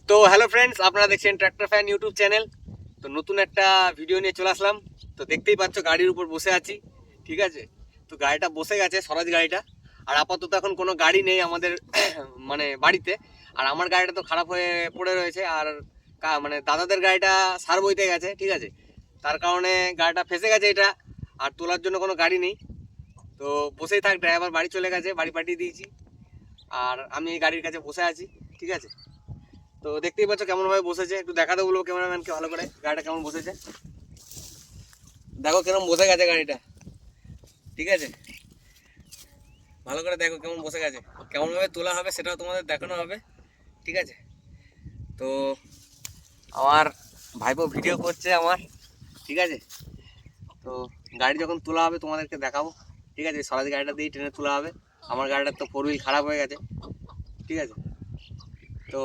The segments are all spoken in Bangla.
তো হ্যালো ফ্রেন্ডস, আপনারা দেখছেন ট্র্যাক্টর ফ্যান ইউটিউব চ্যানেল। তো নতুন একটা ভিডিও নিয়ে চলে আসলাম। তো দেখতেই পাচ্ছ গাড়ির উপর বসে আছি, ঠিক আছে। তো গাড়িটা বসে গেছে, স্বরাজ গাড়িটা। আর আপাতত এখন কোনো গাড়ি নেই আমাদের মানে বাড়িতে। আর আমার গাড়িটা তো খারাপ হয়ে পড়ে রয়েছে। আর মানে দাদাদের গাড়িটা সার বইতে গেছে, ঠিক আছে। তার কারণে গাড়িটা ফেসে গেছে এটা। আর তোলার জন্য কোনো গাড়ি নেই। তো বসেই থাক, ড্রাইভার বাড়ি চলে গেছে, বাড়ি পাঠিয়ে দিয়েছি। আর আমি এই গাড়ির কাছে বসে আছি, ঠিক আছে। তো দেখতেই পাচ্ছ কেমন ভাবে বসেছে, একটু দেখাতে বলবো ক্যামেরাম্যানকে ভালো করে গাড়িটা কেমন বসেছে। দেখো কেমন বসে গেছে গাড়িটা, ঠিক আছে। ভালো করে দেখো কেমন বসে গেছে। কেমন ভাবে তোলা হবে সেটাও তোমাদের দেখানো হবে, ঠিক আছে। তো আমার ভাইপো ভিডিও করছে আমার, ঠিক আছে। তো গাড়ি যখন তোলা হবে তোমাদেরকে দেখাবো, ঠিক আছে। সরাজ গাড়িটা দিয়ে ট্রেনে তোলা হবে। আমার গাড়িটার তো 4 হুইল খারাপ হয়ে গেছে, ঠিক আছে। তো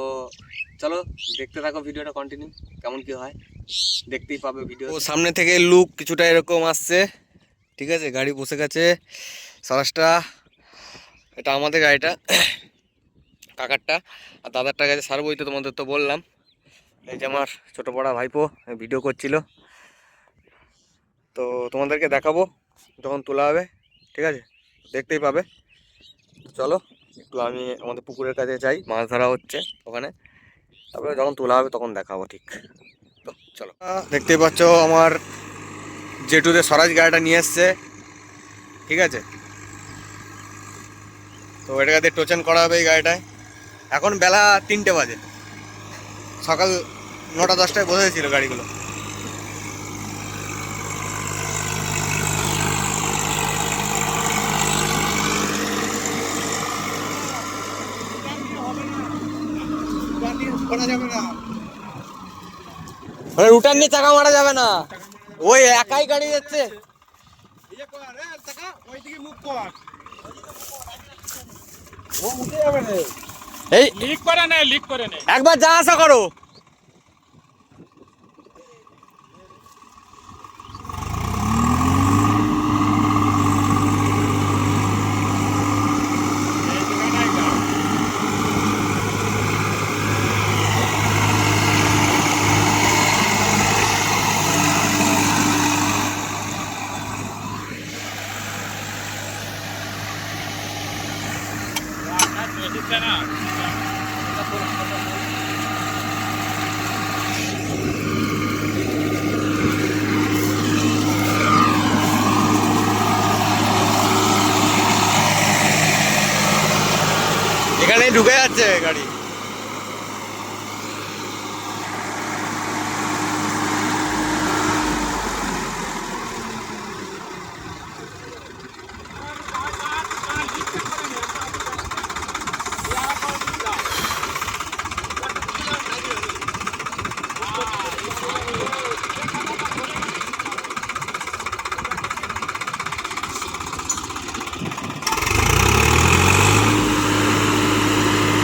চলো দেখতে থাকো ভিডিওটা কন্টিনিউ, কেমন কি হয় দেখতেই পাবে ভিডিও। ও সামনে থেকে লুক কিছুটা এরকম আসছে, ঠিক আছে। গাড়ি বসে গেছে স্বরাজটা। এটা আমাদের গাড়িটা, কাকারটা। আর দাদারটা গেছে সার বইতে, তোমাদের তো বললাম। এই যে আমার ছোট পড়া ভাইপো ভিডিও করছিল। তো তোমাদেরকে দেখাবো যখন তোলা হবে, ঠিক আছে, দেখতেই পাবে। চলো একটু আমি আমাদের পুকুরের কাছে যাই, মাছ ধরা হচ্ছে ওখানে। তারপরে যখন তোলা হবে তখন দেখাবো, ঠিক। তো চলো, দেখতেই পাচ্ছ আমার জেঠুদের স্বরাজ গাড়িটা নিয়ে এসছে, ঠিক আছে। তো এটাকে টোচন করা হবে এই গাড়িটায়। এখন বেলা 3টে বাজে, সকাল 9টা-10টায় বসেছিল গাড়িগুলো। রুটার নিয়ে চাকা মারা যাবে না, ওই একাই গাড়ি যাচ্ছে। এই লিক করে নে, লিক করে নে, একবার যা আসা করো। এখানে ঢুকে যাচ্ছে গাড়ি।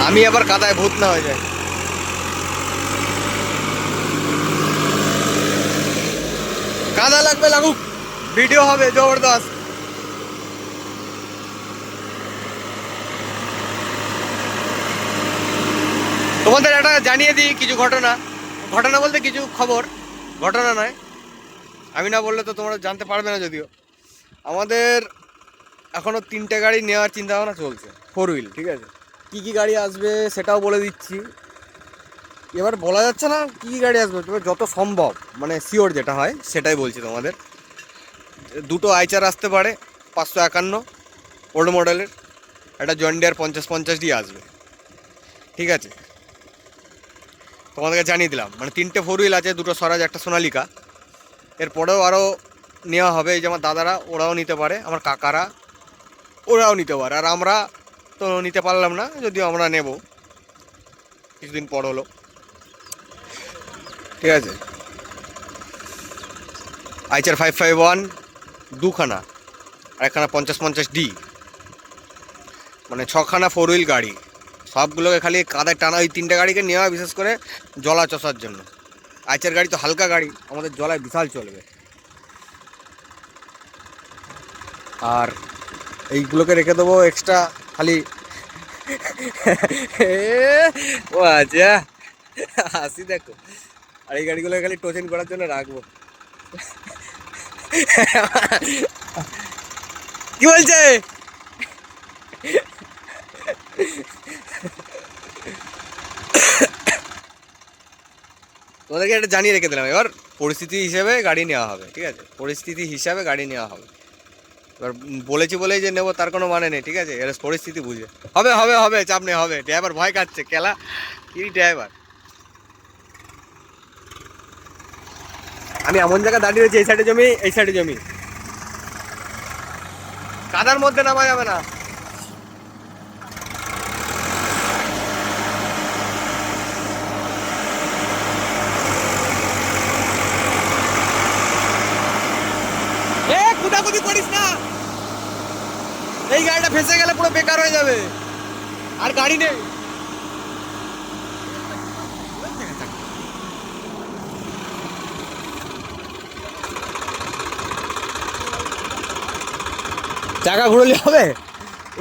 আমি আবার কাদায় ভূত না হয়ে যায়। কাদা লাগবে, লাগুক, ভিডিও হবে জবরদস্ত। তোমাদের একটা জানিয়ে দিই কিছু ঘটনা, ঘটনা বলতে কিছু খবর, ঘটনা নয়। আমি না বললে তো তোমরা জানতে পারবে না। যদিও আমাদের এখনো 3টে গাড়ি নেওয়ার চিন্তা ভাবনা চলছে, 4 হুইল, ঠিক আছে। কি কি গাড়ি আসবে সেটাও বলে দিচ্ছি। এবার বলা যাচ্ছে না কি কি গাড়ি আসবে, তবে যত সম্ভব মানে শিওর যেটা হয় সেটাই বলছি তোমাদের। 2টো আইচার আসতে পারে 551 ওল্ড মডেলের, একটা জন্ডিয়ার 50-50 আসবে, ঠিক আছে। তোমাদেরকে জানিয়ে দিলাম, মানে 3টে 4 হুইল আছে, 2টো স্বরাজ, একটা সোনালিকা। এরপরেও আরও নেওয়া হবে। এই যে আমার দাদারা, ওরাও নিতে পারে, আমার কাকারা, ওরাও নিতে পারে। আর আমরা তো নিতে পারলাম না, যদিও আমরা নেব কিছুদিন পর হলো, ঠিক আছে। আইচার 551 2খানা, আর একখানা 50-50 মানে 6খানা 4 হুইল গাড়ি। সবগুলোকে খালি কাদায় টানা, ওই 3টে গাড়িকে নেওয়া বিশেষ করে জলা চষার জন্য। আইচার গাড়ি তো হালকা গাড়ি, আমাদের জলায় বিশাল চলবে। আর এইগুলোকে রেখে দেবো এক্সট্রা খালি। ও আচ্ছা, হাসি দেখো। আর এই গাড়িগুলো খালি টোচেন করার জন্য রাখবো। কি বলছে? তোমাদেরকে একটা জানিয়ে রেখে দিলাম, এবার পরিস্থিতি হিসেবে গাড়ি নেওয়া হবে, ঠিক আছে? পরিস্থিতি হিসাবে গাড়ি নেওয়া হবে। এবার বলেছি বলেই যে নেবো তার কোনো মানে নেই, ঠিক আছে? এর পরিস্থিতি বুঝে হবে হবে হবে, চাপ নেই, হবে। ড্রাইভার ভয় খাচ্ছে, খেলা কি ড্রাইভার। আমি এমন জায়গায় দাঁড়িয়ে রয়েছি, এই সাইডে জমি, এই সাইডে জমি, কাদার মধ্যে নামা যাবে না। এ কুদাকুদি করিস না, এই গাড়িটা ফেসে গেলে পুরো বেকার হয়ে যাবে, আর গাড়ি নেই। চাকা ঘুরলে হবে,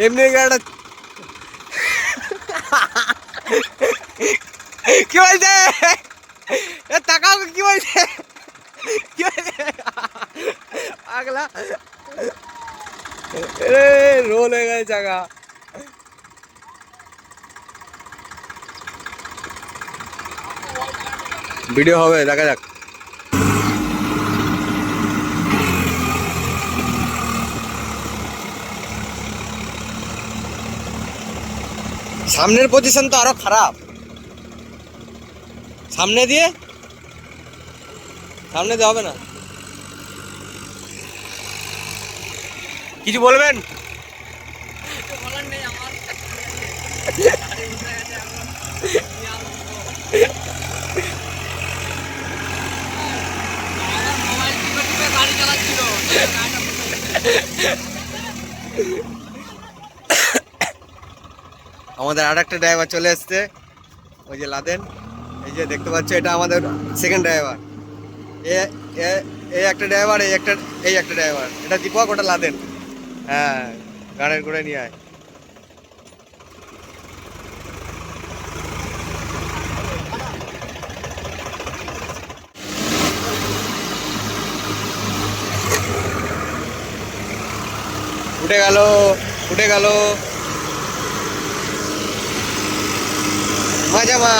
এমনি গাড়িটা। কি বলছে? এ তাকাও, কি বলছে? কি বলছে? আগলা রোল হয়ে গেছে চাকা। ভিডিও হবে, দেখা যাক। সামনের পজিশন তো আরো খারাপ, সামনে দিয়ে হবে না। কিছু বলবেন? আমাদের আর একটা ড্রাইভার চলে এসছে, ওই যে লাদেন, এই যে দেখতে পাচ্ছ, এটা আমাদের সেকেন্ড ড্রাইভার। এই একটা ড্রাইভার, এই একটা ড্রাইভার, এটা দীপক, ওটা লাদেন। হ্যাঁ, গাড়ির করে নিয়ে আয়। উঠে গেল, উঠে গেল, মজা মা,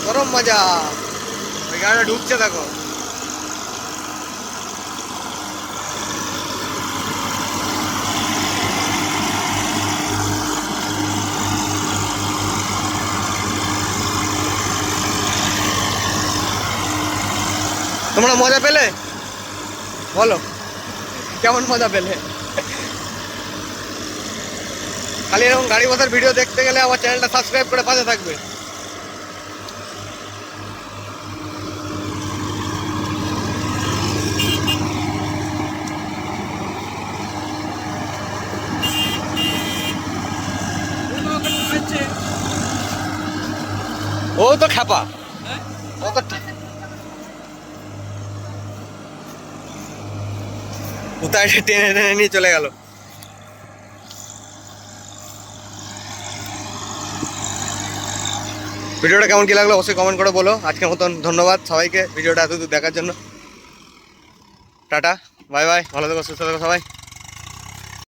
গরম মজা। ওই গাড়িটা ঢুকছে, দেখো। তোমরা মজা পেলে? বলো কেমন মজা পেলে? খালি এরকম গাড়ি বসার ভিডিও দেখতে গেলে আমার চ্যানেলটা সাবস্ক্রাইব করে পাশে থাকবে। ও তো খ্যাপা, ও তো কোথায় টেনে টেনে নিয়ে চলে গেল। ভিডিওটা কেমন কি লাগলো অবশ্যই কমেন্ট করে বলো। আজকের মতন ধন্যবাদ সবাইকে ভিডিওটা এতদূর দেখার জন্য। টাটা, বাই বাই, ভালো থেকো, সুস্থ থেকো সবাই।